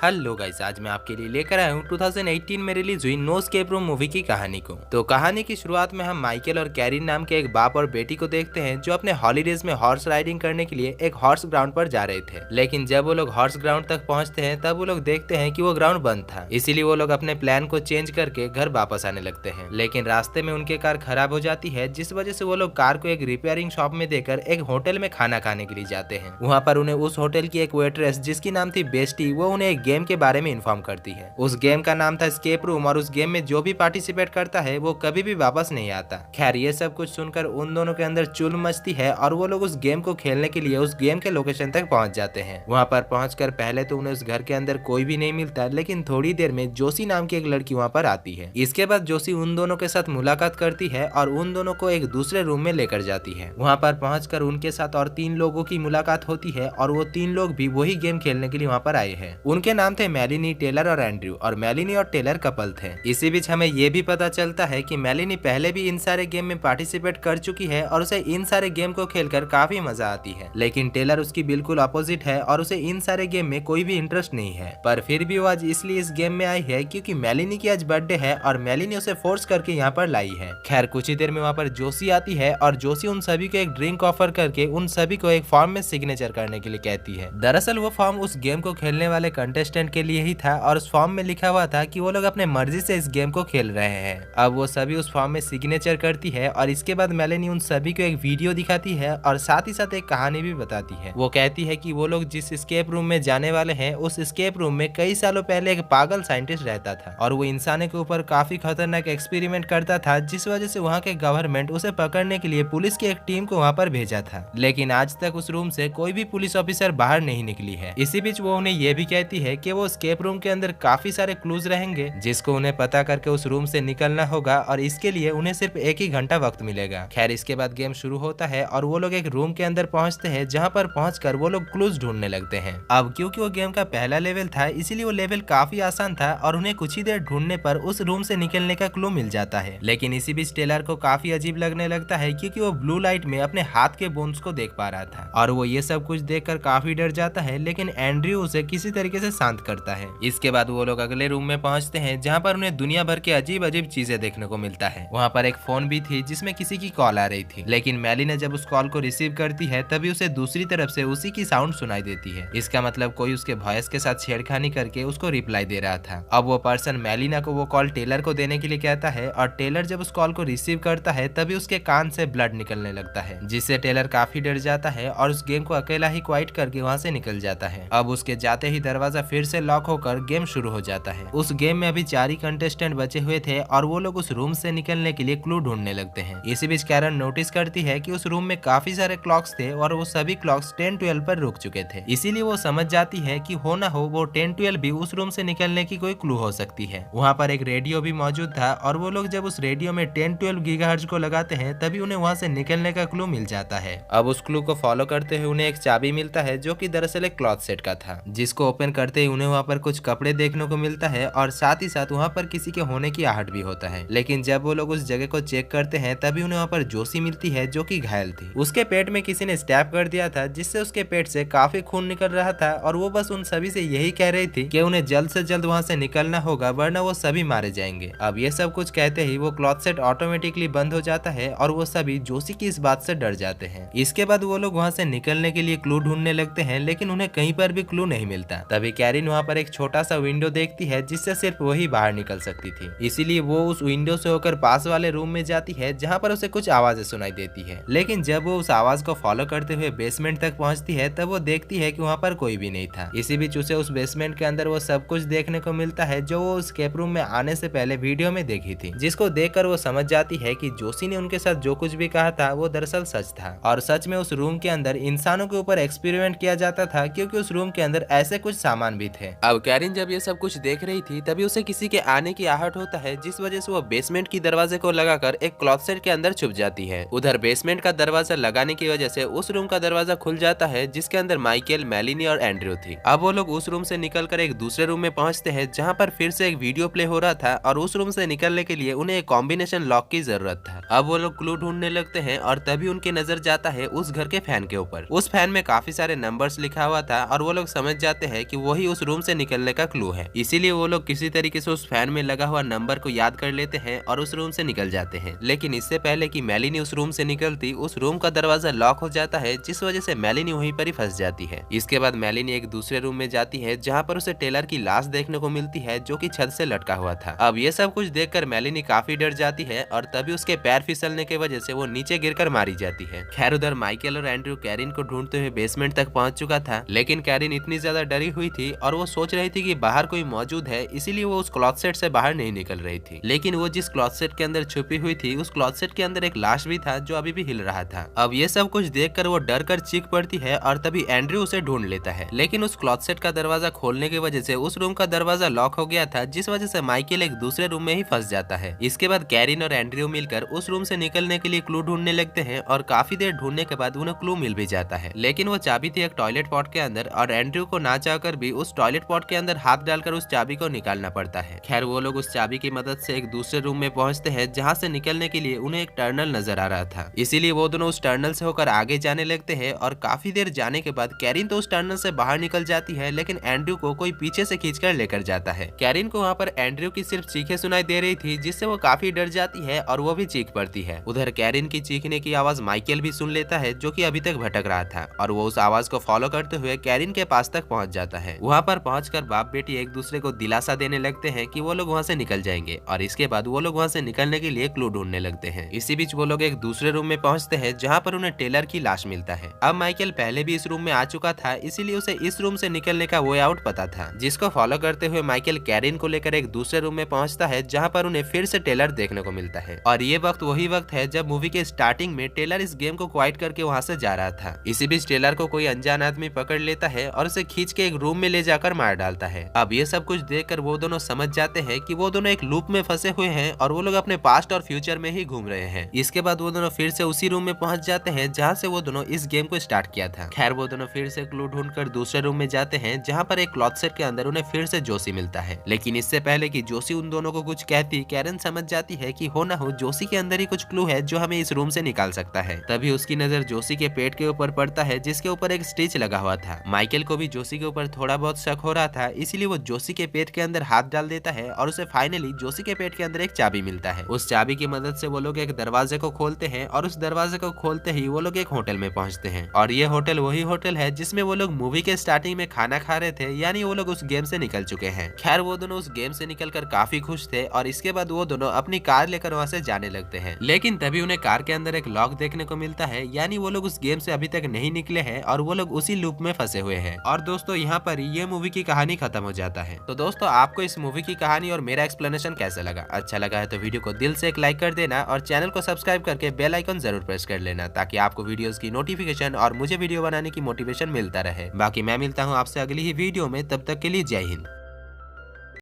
Hello guys, आज मैं आपके लिए लेकर आया हूँ 2018 में रिलीज हुई नो एस्केप रूम मूवी की कहानी को। तो कहानी की शुरुआत में हम माइकल और कैरिन नाम के एक बाप और बेटी को देखते हैं जो अपने हॉलीडेज में हॉर्स राइडिंग करने के लिए एक हॉर्स ग्राउंड पर जा रहे थे। लेकिन जब वो लोग हॉर्स ग्राउंड तक पहुंचते हैं तब वो लोग देखते हैं कि वो ग्राउंड बंद था, इसीलिए वो लोग अपने प्लान को चेंज करके घर वापस आने लगते हैं। लेकिन रास्ते में उनकी कार खराब हो जाती है, जिस वजह से वो लोग कार को एक रिपेयरिंग शॉप में देकर एक होटल में खाना खाने के लिए जाते हैं। वहाँ पर उन्हें उस होटल की एक वेट्रेस जिसकी नाम थी बेस्टी, वो उन्हें एक गेम के बारे में इन्फॉर्म करती है। उस गेम का नाम था एस्केप रूम और उस गेम में जो भी पार्टिसिपेट करता है वो कभी भी वापस नहीं आता। खैर, ये सब कुछ सुनकर उन दोनों के अंदर चुल मचती है और वो लोग उस गेम को खेलने के लिए उस गेम के लोकेशन तक पहुंच जाते हैं। वहां पर पहुंचकर पहले तो उन्हें उस घर के अंदर कोई भी नहीं मिलता, लेकिन थोड़ी देर में जोशी नाम की एक लड़की वहां पर आती है। इसके बाद जोशी उन दोनों के साथ मुलाकात करती है और उन दोनों को एक दूसरे रूम में लेकर जाती है। वहां पर पहुंचकर उनके साथ और 3 लोगों की मुलाकात होती है और वो 3 लोग भी वही गेम खेलने के लिए वहां पर आए हैं। उनके नाम थे मेलिनी, टेलर और एंड्रयू, और मेलिनी और टेलर कपल थे। इसी बीच हमें ये भी पता चलता है कि मेलिनी पहले भी इन सारे गेम में पार्टिसिपेट कर चुकी है और उसे इन सारे गेम को खेलकर काफी मजा आती है। लेकिन टेलर उसकी बिल्कुल अपोजिट है और उसे इन सारे गेम में कोई भी इंटरेस्ट नहीं है। पर फिर भी वो आज इसलिए इस गेम में आई है क्योंकि मेलिनी की आज बर्थडे है और मेलिनी उसे फोर्स करके यहाँ पर लाई है। खैर, कुछ ही देर में वहाँ पर जोशी आती है और जोशी उन सभी को एक ड्रिंक ऑफर करके उन सभी को एक फॉर्म में सिग्नेचर करने के लिए कहती है। दरअसल वो फॉर्म उस गेम को खेलने वाले कंटेस्टेंट के लिए ही था और उस फॉर्म में लिखा हुआ था कि वो लोग अपने मर्जी से इस गेम को खेल रहे हैं। अब वो सभी उस फॉर्म में सिग्नेचर करती है और इसके बाद मेलेनी उन सभी को एक वीडियो दिखाती है और साथ ही साथ एक कहानी भी बताती है। वो कहती है कि वो लोग जिस एस्केप रूम में जाने वाले हैं उस एस्केप रूम में कई सालों पहले एक पागल साइंटिस्ट रहता था और वो इंसानों के ऊपर काफी खतरनाक एक्सपेरिमेंट करता था, जिस वजह से वहाँ के गवर्नमेंट उसे पकड़ने के लिए पुलिस की एक टीम को वहाँ पर भेजा था। लेकिन आज तक उस रूम से कोई भी पुलिस ऑफिसर बाहर नहीं निकली है। इसी बीच वो उन्हें ये भी कहती है कि वो एस्केप रूम के अंदर काफी सारे क्लूज रहेंगे जिसको उन्हें पता करके उस रूम से निकलना होगा और इसके लिए उन्हें सिर्फ 1 ही घंटा वक्त मिलेगा। खैर, इसके बाद गेम शुरू होता है और वो लोग एक रूम के अंदर पहुंचते हैं जहां पर पहुंचकर वो लोग क्लूज ढूंढने लगते हैं। अब क्योंकि वो गेम का पहला लेवल था इसीलिए वो लेवल काफी आसान था और उन्हें कुछ ही देर ढूंढने पर उस रूम से निकलने का क्लू मिल जाता है। लेकिन इसी बीच टेलर को काफी अजीब लगने लगता है क्योंकि वो ब्लू लाइट में अपने हाथ के बोन्स को देख पा रहा था और वो ये सब कुछ देखकर काफी डर जाता है, लेकिन एंड्रयू उसे किसी तरीके से शांत करता है। इसके बाद वो लोग अगले रूम में पहुंचते हैं जहां पर उन्हें दुनिया भर के अजीब अजीब चीजें देखने को मिलता है। वहां पर एक फोन भी थी जिसमें किसी की कॉल आ रही थी, लेकिन मैली ने जब उस कॉल को रिसीव करती है तभी उसे दूसरी तरफ से उसी की साउंड सुनाई देती है। इसका मतलब कोई उसके वॉइस के साथ छेड़खानी करके उसको रिप्लाई दे रहा था। अब वो पर्सन मेलिना को वो कॉल टेलर को देने के लिए कहता है और टेलर जब उस कॉल को रिसीव करता है तभी उसके कान से ब्लड निकलने लगता है, जिससे टेलर काफी डर जाता है और उस गेम को अकेला ही क्वाइट करके वहां से निकल जाता है। अब उसके जाते ही दरवाजा फिर से लॉक होकर गेम शुरू हो जाता है। उस गेम में अभी 4 ही कंटेस्टेंट बचे हुए थे और वो लोग उस रूम से निकलने के लिए क्लू ढूंढने लगते हैं। इसी बीच कैरन नोटिस करती है कि उस रूम में काफी सारे क्लॉक्स थे और वो सभी क्लॉक्स 10-12 पर रुक चुके थे, इसीलिए वो समझ जाती है कि हो ना हो वो 10-12 भी उस रूम से निकलने की कोई क्लू हो सकती है। वहाँ पर एक रेडियो भी मौजूद था और वो लोग जब उस रेडियो में 10-12 गीगाहर्ट्ज को लगाते हैं तभी उन्हें वहाँ से निकलने का क्लू मिल जाता है। अब उस क्लू को फॉलो करते हुए उन्हें एक चाबी मिलता है जो कि दरअसल एक क्लॉथ सेट का था, जिसको ओपन करते ही उन्हें वहाँ पर कुछ कपड़े देखने को मिलता है और साथ ही साथ वहाँ पर किसी के होने की आहट भी होता है। लेकिन जब वो लोग उस जगह को चेक करते हैं तभी उन्हें वहाँ पर जोशी मिलती है जो कि घायल थी। उसके पेट में किसी ने स्टैब कर दिया था जिससे उसके पेट से काफी खून निकल रहा था और वो बस उन सभी से यही कह रही थी कि उन्हें जल्द से जल्द वहाँ से निकलना होगा वरना वो सभी मारे जाएंगे। अब ये सब कुछ कहते ही वो क्लॉथ सेट ऑटोमेटिकली बंद हो जाता है और वो सभी जोशी की इस बात से डर जाते हैं। इसके बाद वो लोग वहाँ से निकलने के लिए क्लू ढूंढने लगते हैं, लेकिन उन्हें कहीं पर भी क्लू नहीं मिलता। तभी कैरिन वहाँ पर एक छोटा सा विंडो देखती है जिससे सिर्फ वही बाहर निकल सकती थी, इसीलिए वो उस विंडो से होकर पास वाले रूम में जाती है जहाँ पर उसे कुछ आवाजें सुनाई देती है। लेकिन जब वो उस आवाज को फॉलो करते हुए बेसमेंट तक पहुँचती है तब वो देखती है कि वहाँ पर कोई भी नहीं था। इसी बीच उसे उस बेसमेंट के अंदर वो सब कुछ देखने को मिलता है जो वो एस्केप रूम में आने से पहले वीडियो में देखी थी, जिसको देखकर वो समझ जाती है कि जोशी ने उनके साथ जो कुछ भी कहा था वो दरअसल सच था और सच में उस रूम के अंदर इंसानों के ऊपर एक्सपेरिमेंट किया जाता था क्योंकि उस रूम के अंदर ऐसे कुछ सामान भी थे। अब कैरिन जब ये सब कुछ देख रही थी तभी उसे किसी के आने की आहट होता है, जिस वजह से वो बेसमेंट की दरवाजे को लगाकर एक क्लॉथ सेट के अंदर छुप जाती है। उधर बेसमेंट का दरवाजा लगाने की वजह से उस रूम का दरवाजा खुल जाता है जिसके अंदर माइकल, मेलिनी और एंड्रयू थी। अब वो लोग उस रूम से निकलकर एक दूसरे रूम में पहुंचते हैं जहां पर फिर से एक वीडियो प्ले हो रहा था और उस रूम से निकलने के लिए उन्हें एक कॉम्बिनेशन लॉक की जरूरत था। अब वो लोग क्लू ढूंढने लगते हैं और तभी उनकी नजर जाता है उस घर के फैन के ऊपर। उस फैन में काफी सारे नंबर्स लिखा हुआ था और वो लोग समझ जाते हैं कि वही उस रूम से निकलने का क्लू है। इसीलिए वो लोग किसी तरीके से उस फैन में लगा हुआ नंबर को याद कर लेते हैं और उस रूम से निकल जाते हैं। लेकिन इससे पहले कि मेलिनी उस रूम से निकलती, उस रूम का दरवाजा लॉक हो जाता है, जिस वजह से मेलिनी वहीं पर ही फंस जाती है। इसके बाद मेलिनी एक दूसरे रूम में जाती है जहाँ पर उसे टेलर की लाश देखने को मिलती है जो कि छत से लटका हुआ था। अब ये सब कुछ देखकर मेलिनी काफी डर जाती है और तभी उसके पैर फिसलने की वजह से वो नीचे गिरकर मारी जाती है। खैर उधर माइकल और एंड्रयू कैरिन को ढूंढते हुए बेसमेंट तक पहुंच चुका था, लेकिन कैरिन इतनी ज्यादा डरी हुई थी और वो सोच रही थी कि बाहर कोई मौजूद है, इसीलिए वो उस क्लॉथ सेट से बाहर नहीं निकल रही थी। लेकिन वो जिस क्लॉथ सेट के अंदर छुपी हुई थी, उस क्लॉथ सेट के अंदर एक लाश भी था जो अभी भी हिल रहा था। अब ये सब कुछ देखकर वो डर कर चीख पड़ती है और तभी एंड्रयू उसे ढूंढ लेता है। लेकिन उस क्लॉथ सेट का दरवाजा खोलने की वजह से उस रूम का दरवाजा लॉक हो गया था, जिस वजह से माइकल एक दूसरे रूम में ही फंस जाता है। इसके बाद कैरिन और एंड्रयू मिलकर उस रूम से निकलने के लिए क्लू ढूंढने लगते हैं और काफी देर ढूंढने के बाद उन्हें क्लू मिल भी जाता है। लेकिन वो चाबी थी एक टॉयलेट पॉट के अंदर और एंड्रयू को ना चाहकर भी उस टॉयलेट पॉट के अंदर हाथ डालकर उस चाबी को निकालना पड़ता है। खैर वो लोग उस चाबी की मदद से एक दूसरे रूम में पहुंचते हैं जहां से निकलने के लिए उन्हें एक टर्नल नजर आ रहा था। इसीलिए वो दोनों उस टर्नल से होकर आगे जाने लगते हैं और काफी देर जाने के बाद कैरिन तो उस टर्नल से बाहर निकल जाती है, लेकिन एंड्रयू को कोई पीछे से खींचकर लेकर जाता है। कैरिन को वहाँ पर एंड्रयू की सिर्फ चीखें सुनाई दे रही थी, जिससे वो काफी डर जाती है और वो भी चीख पड़ती है। उधर कैरिन की चीखने की आवाज माइकल भी सुन लेता है जो कि अभी तक भटक रहा था, और वो उस आवाज को फॉलो करते हुए कैरिन के पास तक पहुंच जाता है। वहाँ पर पहुंचकर बाप बेटी एक दूसरे को दिलासा देने लगते हैं कि वो लोग वहाँ से निकल जाएंगे, और इसके बाद वो लोग वहाँ से निकलने के लिए क्लू ढूंढने लगते हैं। इसी बीच वो लोग एक दूसरे रूम में पहुंचते हैं जहाँ पर उन्हें टेलर की लाश मिलता है। अब माइकल पहले भी इस रूम में आ चुका था, इसीलिए उसे इस रूम से निकलने का वे आउट पता था, जिसको फॉलो करते हुए माइकल कैरिन को लेकर एक दूसरे रूम में पहुंचता है जहाँ पर उन्हें फिर से टेलर देखने को मिलता है। और ये वक्त वही वक्त है जब मूवी के स्टार्टिंग में टेलर इस गेम को क्वाइट करके वहाँ से जा रहा था। इसी बीच टेलर को कोई अनजान आदमी पकड़ लेता है और उसे खींच के एक रूम में ले जाकर मार डालता है। अब ये सब कुछ देखकर वो दोनों समझ जाते हैं कि वो दोनों एक लूप में फंसे हुए हैं और वो लोग अपने पास्ट और फ्यूचर में ही घूम रहे हैं। इसके बाद वो दोनों फिर से उसी रूम में पहुंच जाते हैं जहाँ से वो दोनों इस गेम को स्टार्ट किया था। खैर वो दोनों फिर से क्लू ढूंढकर दूसरे रूम में जाते हैं जहाँ पर एक क्लॉथ सेट के अंदर उन्हें फिर से जोशी मिलता है। लेकिन इससे पहले कि जोशी उन दोनों को कुछ कहती, कैरन समझ जाती है कि हो ना हो जोशी के अंदर ही कुछ क्लू है जो हमें इस रूम से निकाल सकता है। तभी उसकी नजर जोशी के पेट के ऊपर पड़ता है जिसके ऊपर एक स्टिच लगा हुआ था। माइकल को भी जोशी के ऊपर थोड़ा बहुत शक हो रहा था, इसीलिए वो जोशी के पेट के अंदर हाथ डाल देता है और उसे फाइनली जोशी के पेट के अंदर एक चाबी मिलता है। उस चाबी की मदद से वो लोग एक दरवाजे को खोलते हैं और उस दरवाजे को खोलते ही वो लोग एक होटल में पहुंचते हैं, और ये होटल वही होटल है जिसमें वो लोग मूवी के स्टार्टिंग में खाना खा रहे थे, यानी वो लोग उस गेम से निकल चुके हैं। खैर वो दोनों उस गेम से निकलकर काफी खुश थे और इसके बाद वो दोनों अपनी कार लेकर वहाँ से जाने लगते हैं। लेकिन तभी उन्हें कार के अंदर एक लॉक देखने को मिलता है, यानी वो लोग उस गेम से अभी तक नहीं निकले हैं और वो लोग उसी लूप में फंसे हुए हैं। और दोस्तों यहाँ पर ये मूवी की कहानी खत्म हो जाता है। तो दोस्तों आपको इस मूवी की कहानी और मेरा एक्सप्लेनेशन कैसा लगा? अच्छा लगा है तो वीडियो को दिल से एक लाइक कर देना और चैनल को सब्सक्राइब करके बेल आइकन जरूर प्रेस कर लेना, ताकि आपको वीडियोस की नोटिफिकेशन और मुझे वीडियो बनाने की मोटिवेशन मिलता रहे। बाकी मैं मिलता हूँ आपसे अगली ही वीडियो में, तब तक के लिए जय हिंद।